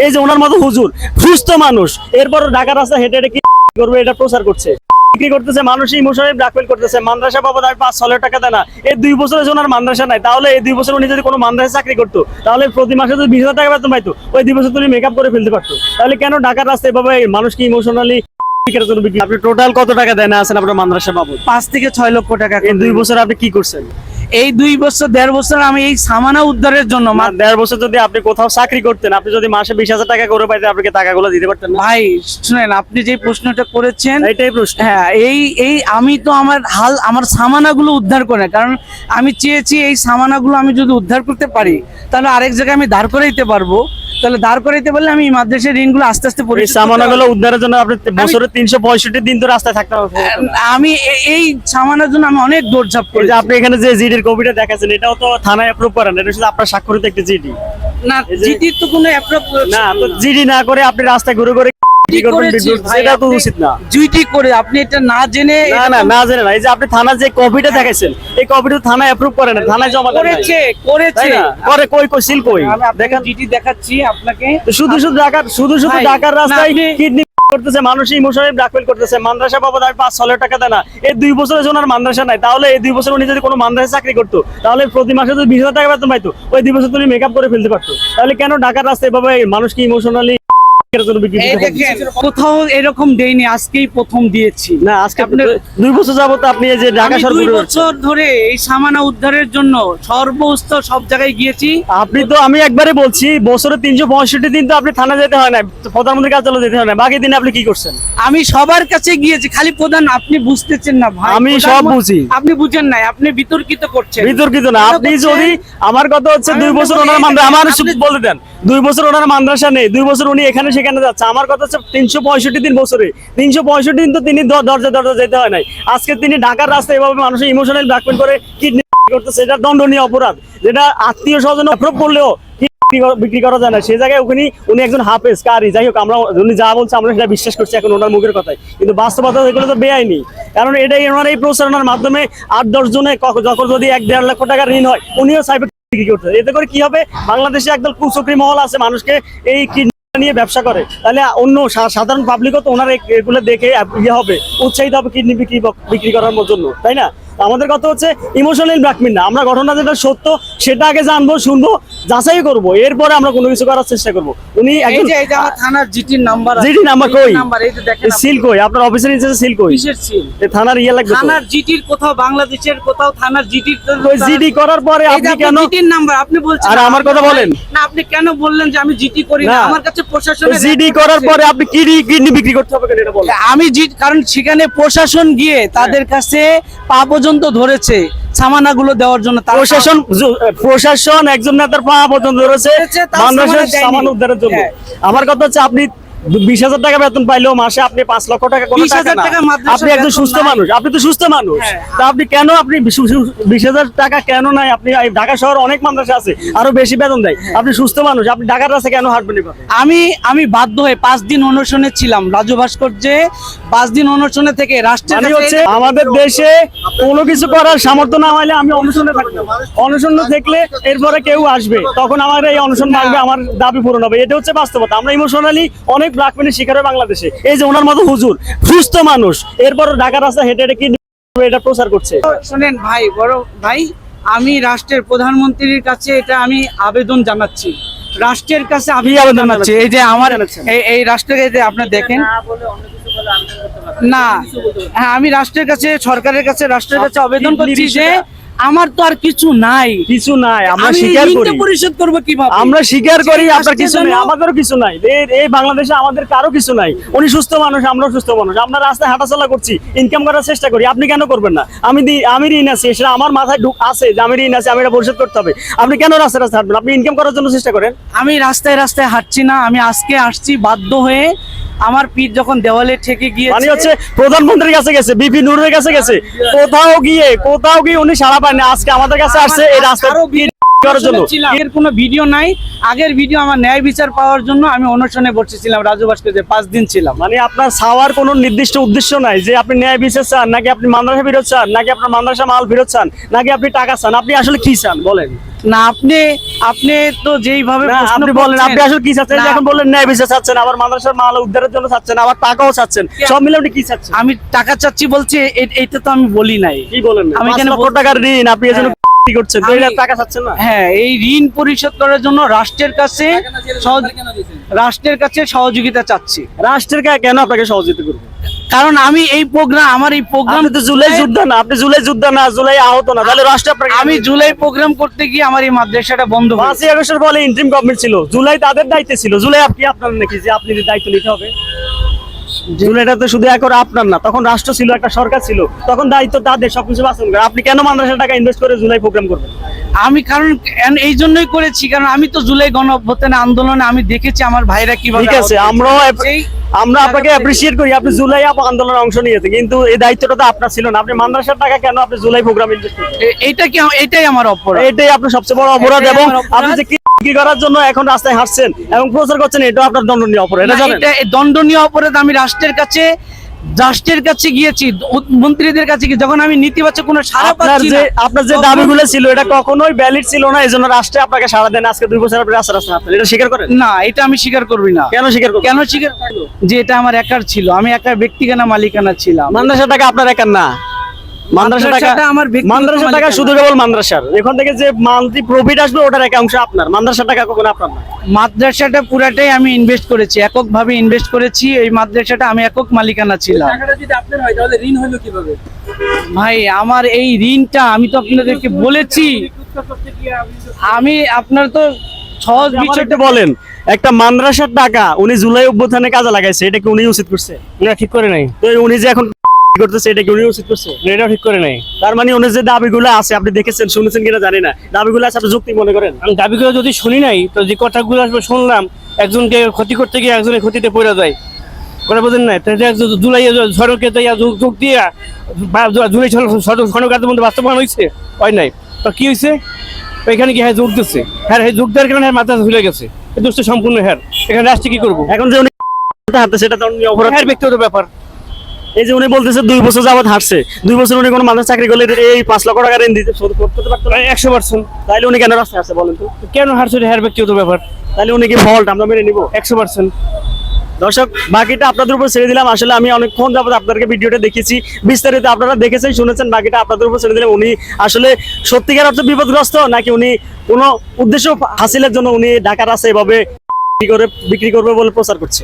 এই যে ওনার মতো হুজুর সুস্থ মানুষ, এরপর ঢাকার রাস্তা হেঁটে হেঁটে কি করবে এটা প্রচার করছে, বিক্রি করতেছে, মানুষ ইমোশনালি ব্ল্যাকমেল করতেছে। মাদ্রাসা বাবদ আমি 5-6 টাকা দেয় না, এই 2 বছরের জন্য মাদ্রাসা নাই, তাহলে এই 2 বছর উনি যদি কোনো মাদ্রাসা চাকরি করতো তাহলে প্রতি মাসে যদি 20,000 টাকা বেতন পাইতো, ওই 2 বছর উনি মেকআপ করে ফেলতে পারতো। তাহলে কেন ঢাকার রাস্তায় এভাবে মানুষকে ইমোশনালি আপনি টোটাল কত টাকা দেন আছেন আপনার মাদ্রাসা বাবদ? 5 থেকে 6 লক্ষ টাকা। এই 2 বছর আপনি কি করছেন? এই 2 বছর 1.5 বছর আমি এই সামানা উদ্ধারের জন্য 1.5 বছর যদি আপনি কোথাও চাকরি করতেন, আপনি যদি মাসে 20,000 টাকা করে পাইতেন, আপনাকে টাকাগুলো দিতে পারতেন না? ভাই শুনেন, আপনি যে প্রশ্নটা করেছেন এইটাই প্রশ্ন। হ্যাঁ, এই আমি তো আমার সামানাগুলো উদ্ধার করে, কারণ আমি চেয়েছি এই সামানাগুলো আমি যদি উদ্ধার করতে পারি তাহলে আরেক জায়গায় আমি দাঁড় করাইতে পারবো। তাহলে দাঁড় করাইতে পারলে আমি মাদ্রাসার ঋণগুলো আস্তে আস্তে এই সামানাগুলো উদ্ধারের জন্য আপনি বছরে 365 দিন তো রাস্তায় থাকতে হবে। আমি এই সামানের জন্য আমি অনেক দৌড়ঝাঁপ করি। আপনি এখানে যে জিডির কপিটা দেখাচ্ছেন, এটাও তো থানায় অ্যাপ্রুভ করেন, এটা শুধু আপনার স্বাক্ষরিত একটা জিডি না, জিডির তো কোনো অ্যাপ্রুভ না। তো জিডি না করে আপনি রাস্তায় ঘুরে ঘুরে এটা তো উচিত না। জিডি করে আপনি এটা না জেনে না জেনে না, এই যে আপনি থানার যে কপিটা দেখাইছেন, এই কপিটা থানায় অ্যাপ্রুভ করে না, থানায় জমা দেন নাই। করেছে করে কই সিল কই দেখেন, জিডি দেখাচ্ছি আপনাকে। শুধু ঢাকার রাস্তায় কিডনি করতেছে, মানুষ ইমোশনালি ব্ল্যাকমেল করতেছে। মাদ্রাসা বাবদ আমি 5-6 টাকা দেয় না, এই 2 বছরের জন্য মাদ্রাসা নাই, তাহলে এই 2 বছর উনি যদি কোনো মাদ্রাসা চাকরি করতো তাহলে প্রতি মাসে যদি 20,000 টাকা বেতন পাইতো, ওই 2 বছর উনি মেকআপ করে ফেলতে পারতো। তাহলে কেন ঢাকার রাস্তায় এভাবে মানুষকে ইমোশনালি কোথাও এরকম দেইনি, আজকেই প্রথম দিয়েছি। না, আজকে 2 বছর যাবত আপনি এই যে ঢাকা শহর 2 বছর ধরে এই সামানা উদ্ধারের জন্য সর্বস্তর সব জায়গায় গিয়েছি। আপনি তো, আমি একবারে বলছি, বছরে 365 দিন তো আপনি থানা যেতে হয় না, প্রধানমন্ত্রীর কার্যালয়ে যেতে হয় না, বাকি দিনে আপনি কি করছেন? আমি সবার কাছে গিয়েছি, খালি প্রধান আপনি বুঝতেছেন না ভাই। আমি সব বুঝি, আপনি বুঝেন নাই, আপনি বিতর্কিত করছেন। বিতর্কিত না, আপনি যদি আমার কথা হচ্ছে 2 বছর ওনার মাদ্রাসা, আমার বলতে দেন, 2 বছর ওনার মাদ্রাসা নেই, 2 বছর উনি এখানে সেখানে যাচ্ছে। আমার কথা হচ্ছে 365 দিন বছরে, 365 দিন তো তিনি দরজা যেতে হয় নাই। আজকে তিনি ঢাকার রাস্তায় এভাবে মানুষের ইমোশনাল ব্ল্যাকমেল করে কিডনি করতেছে, এটা দণ্ডনীয় অপরাধ, যেটা আত্মীয় স্বজন অ্যাপ্রুভ করলেও বিক্রি করা যায় না। সেই জায়গায় উনি একজন হাফেজ কারি, যাই হোক, আমরা উনি যা বলছে আমরা সেটা বিশ্বাস করছি এখন ওনার মুখের কথায়, কিন্তু বাস্তবতা এগুলো তো বেআইনি। কারণ এটাই ওনার এই প্রচারণার মাধ্যমে 8-10 জনে যখন যদি 1-1.5 লক্ষ টাকা ঋণ হয়, উনিও সাইবার বিক্রি করতে। এতে করে কি হবে, বাংলাদেশে একদল কুচক্রী মহল আছে মানুষকে এই নিয়ে ব্যবসা করে, তাহলে অন্য সাধারণ পাবলিকও তো ওনার এগুলো দেখে হবে, উৎসাহিত হবে কিডনি বিক্রি করার জন্য, তাই না? আমাদের কথা হচ্ছে ইমোশনাল ব্ল্যাকমেল না, আমরা ঘটনা যেটা সত্য সেটা আগে জানবো, শুনবো, যাচাই করবো, এরপরে আমরা কোনো কিছু করার চেষ্টা করবো। উনি থানার জিটি নাম্বার কই, এই যে দেখেন সিল কই, আপনার অফিসের নিচে সিল কই, কিসের সিল? থানার ইয়ে লাগবে, থানার জিটির কোথাও বাংলাদেশের কোথাও থানার জিটির জিডি করার পরে আপনি কেন জিটির নাম্বার আপনি বলছেন? আর আমার কথা বলেন না, আপনি কেন বললেন যে আমি জিটি করি না? আমার কাছে প্রশাসনের জিডি করার পরে আপনি কিডনি বিক্রি করতে হবে কেন এটা বলেন? আমি কারণ সেখানে প্রশাসন গিয়ে তাদের কাছে পা পর্যন্ত ধরেছে সামানাগুলো দেওয়ার জন্য। প্রশাসন একজন নেতার পা পর্যন্ত ধরেছে মানুষের সামান উদ্ধারের জন্য। আমার কথা হচ্ছে আপনি 20,000 টাকা বেতন পাইলেও মাসে আপনি 5 লক্ষ টাকা কোনো টাকা না। আপনি একজন সুস্থ মানুষ, আপনি তো সুস্থ মানুষ, তা আপনি কেন 20,000 টাকা কেন নাই? আপনি ঢাকা শহর অনেক মাদ্রাসা আছে আরো বেশি বেতন দেয়, আপনি সুস্থ মানুষ, আপনি ঢাকার রাস্তায় কেন হাঁটবেন? আমি বাধ্য হয়ে 5 দিন অনশনে ছিলাম রাজু ভাস্কর্যে। 5 দিন অনশনে থেকে রাষ্ট্রের হচ্ছে আমাদের দেশে কোনো কিছু করার সামর্থ্য না হলে আমি অনশনে থাকবো, অনশন থাকলে এরপরে কেউ আসবে, তখন আমার এই অনশন ভাঙবে, আমার দাবি পূরণ হবে, এটা হচ্ছে বাস্তবতা। আমরা ইমোশনালি অনেক ব্ল্যাকমেলের শিকার হয় বাংলাদেশে। এই যে ওনার মতো হুজুর সুস্থ মানুষ, এরপর ঢাকার রাস্তা হেঁটে হেঁটে কি এটা প্রচার করছে। শুনেন ভাই, বড় ভাই, আমি রাষ্ট্রের প্রধানমন্ত্রীর কাছে এটা আমি আবেদন জানাচ্ছি, রাষ্ট্রের কাছে আমি আবেদন জানাচ্ছি। এই যে আমার এই রাষ্ট্রের কাছে আপনারা দেখেন না, হ্যাঁ, আমি রাষ্ট্রের কাছে, সরকারের কাছে, রাষ্ট্রের কাছে আবেদন করছি যে আমার তো আর কিছু নাই, আমরা স্বীকার করি, পরিশোধ করব কিভাবে? আমরা স্বীকার করি আপনার কিছু নাই, আমাদেরও কিছু নাই, এই বাংলাদেশে আমাদের কারো কিছু নাই। উনি সুস্থ মানুষ, আমরাও সুস্থ মানুষ, আমরা রাস্তায় হাঁটাচলা করছি, ইনকাম করার চেষ্টা করি, আপনি কেন করবেন না? আমি ঋণ আছি, সেটা আমার মাথায় আছে যে আমি ঋণ আছি, আমি এটা পরিশোধ করতে হবে। আপনি কেন রাস্তায় রাস্তায় হাঁটবেন? আপনি ইনকাম করার জন্য চেষ্টা করেন। আমি রাস্তায় রাস্তায় হাঁটছি না, আমি আজকে আসছি বাধ্য হয়ে, আমার পিঠ যখন দেওয়ালে ঠেকে গিয়েছে। মানে হচ্ছে প্রধানমন্ত্রীর কাছে গেছে, বিপি নুরের কাছে গেছে, কোথাও গিয়ে উনি সাড়া পান না, আজকে আমাদের কাছে আসছে এই রাস্তার জন্য। এর কোনো ভিডিও নাই, আগের ভিডিও আমার ন্যায় বিচার পাওয়ার জন্য আমি অনশনে বসেছিলাম রাজু ভাস্কর্যে, 5 দিন ছিলাম। মানে আপনার চাওয়ার কোনো নির্দিষ্ট উদ্দেশ্য নাই যে আপনি ন্যায় বিচার চান, নাকি আপনি মাদ্রাসা ফেরত চান, নাকি আপনার মাদ্রাসা মাল ফেরত চান, নাকি আপনি টাকা চান, আপনি আসলে কি চান বলেন? না আপনি তো যেইভাবে না, প্রশ্ন আপনি বলেন করছেন- আপনি আসলে কি চাচ্ছেন? না, এখন বললেন ন্যায় বিচার চাচ্ছেন, আবার মাদ্রাসার মাল উদ্ধারের জন্য চাচ্ছেন, আবার টাকাও চাচ্ছেন, সব মিলে আপনি কি চাচ্ছেন? আমি টাকা চাচ্ছি বলছি, এইটা তো আমি বলি নাই। কি বলেন? আমি আমি এখানে 5 লক্ষ টাকার ঋণ, আপনি এজন্য কি করছেন? 2 লাখ টাকা চাচ্ছেন না? হ্যাঁ, এই ঋণ পরিশোধ করার জন্য রাষ্ট্রের কাছে সহযোগিতা চাচ্ছি। রাষ্ট্রের কেন আপনাকে সহযোগিতা করবে? কারণ আমি এই প্রোগ্রাম, আমার এই প্রোগ্রাম আপনি তো জুলাই যোদ্ধা না, আপনি জুলাই যোদ্ধা না, জুলাই আহত না, তাহলে রাষ্ট্র আপনাকে আমি জুলাই প্রোগ্রাম করতে গিয়ে আমার এই মাদ্রাসাটা বন্ধ হয়েছে। 5ই আগস্টের বলে ইন্টারিম গভর্নমেন্ট ছিল, জুলাই তাদের দায়িত্বে ছিল, জুলাই আপনি আপনার নাকি যে আপনি দায়িত্ব নিতে হবে? জুলাইটা তো শুধু এখন আপনার না, তখন রাষ্ট্র ছিল, একটা সরকার ছিল, তখন দায়িত্ব তাদের সবকিছু বাঁচানো। আপনি কেন মাদ্রাসার টাকা ইনভেস্ট করে জুলাই প্রোগ্রাম করবেন? আমি কারণ এই জন্যই করেছি, কারণ আমি তো জুলাই গণ অভ্যুত্থান আন্দোলনে আমি দেখেছি আমার ভাইরা কিভাবে ঠিক আছে, আমরা আপনাকে অ্যাপ্রিশিয়েট করি, আপনি জুলাই আন্দোলনে অংশ নিয়েছেন, কিন্তু এই দায়িত্বটা তো আপনার ছিল না। আপনি মাদ্রাসার টাকা কেন আপনি জুলাই প্রোগ্রাম ইনভেস্ট করছেন? এটাই আমার অপরাধ। এটাই আপনার সবচেয়ে বড় অপরাধ, এটাই এবং আমার অপরাধ। আপনি যে বিক্রি করার জন্য এখন রাস্তায় হাঁটছেন এবং প্রচার করছেন, এটাও আপনার দণ্ডনীয় অপরাধ, এটা জানেন? এটা দণ্ডনীয় অপরাধ। আমি রাষ্ট্রের কাছে গিয়েছি, মন্ত্রীদের কাছে গিয়ে যখন আমি নেতিবাচক কোনো সাড়া পাচ্ছি না, আপনার যে দাবিগুলো ছিল এটা কখনোই ভ্যালিড ছিল না, এজন্য রাষ্ট্রে আপনাকে সাড়া দেন। আজকে 2 বছর আপনি রাস্তা হাঁটছেন, এটা স্বীকার করেন? না, এটা আমি স্বীকার করবি না। কেন স্বীকার করবেন? কেন স্বীকার যে এটা আমার একার ছিল, আমি একার ব্যক্তিগত মালিকানা ছিলাম। মাদ্রাসার টাকা আপনার একার না, মাদ্রাসাটা আমার ব্যক্তিগত মাদ্রাসার টাকা মালিকানা। শুধু কেবল মাদ্রাসার, এখান থেকে যে মান্থলি প্রফিট আসবে ওটার এক অংশ আপনার, মাদ্রাসার টাকা কখনো আপনার না। মাদ্রাসাটা পুরাটাই আমি ইনভেস্ট করেছি, এককভাবে ইনভেস্ট করেছি। এই মাদ্রাসাটা আমি একক মালিকানা ছিলাম। টাকাটা যদি আপনার হয় তাহলে ঋণ হলো কিভাবে? ভাই, আমার এই ঋণটা আমি তো আপনাদেরকে বলেছি, আমি আপনার তো সহজ আমার বিষয়টা একটু বলেন, একটা মাদ্রাসার টাকা উনি জুলাই অভ্যুত্থানে কাজে লাগাইছে, এটা কি উনি উচিত করছে? না, ঠিক করে নাই। তো উনি যে এখন করতেছে, এটা কি উনি উচিত করছে? এটাও ঠিক করে নাই। তার মানে উনি যে দাবিগুলো আছে, আপনি দেখেছেন শুনেছেন কিনা জানি না, দাবিগুলো আছে আপনি যুক্তি মনে করেন? আমি দাবিগুলো যদি শুনি নাই, তো যে কথাগুলো আসবে শুনলাম, একজনকে ক্ষতি করতে গিয়ে একজনের ক্ষতিতে পড়ে যায়, কথা বোঝেন না? জুলাই ঝড়কে যোগ দিয়ে জুলাই সনকাদের মধ্যে বাস্তবায়ন হয়েছে, হয় নাই। তো কি হয়েছে? এখানে কি হ্যাঁ যোগ দিচ্ছে, হ্যাঁ যোগ দেওয়ার কারণে মাথা ভুলে গেছে, দোষটা সম্পূর্ণ হ্যাঁ। এখানে রাষ্ট্রে কি করবো? এখন যে উনি হাঁটতেছে এটা তো উনি অপরাধ। হ্যাঁ, ব্যক্তিগত ব্যাপার। এই যে উনি বলতেছে 2 বছর যাবত হাঁটছে, 2 বছর উনি কোনো মানুষ চাকরি করলে এই 5 লক্ষ টাকা ঋণ দিতে শোধ করতে পারতো না, 100%। তাহলে উনি কেন রাস্তায় আসছে বলেন তো? কেন হারছে? হ্যাঁ, ব্যক্তিগত ব্যাপার। তাহলে উনি কি ফল্ট আমরা মেনে নিব? 100%। দর্শক, বাকিটা আপনাদের উপর ছেড়ে দিলাম। আসলে আমি অনেকক্ষণ যাবত আপনাদেরকে ভিডিওটা দেখেছি, বিস্তারিত আপনারা দেখেছেন শুনেছেন, বাকিটা আপনাদের উপর ছেড়ে দিলাম। উনি আসলে সত্যিকার অর্থে বিপদগ্রস্ত, নাকি উনি কোনো উদ্দেশ্য হাসিলের জন্য উনি ঢাকার রাস্তায় এভাবে বিক্রি করবে বলে প্রচার করছে?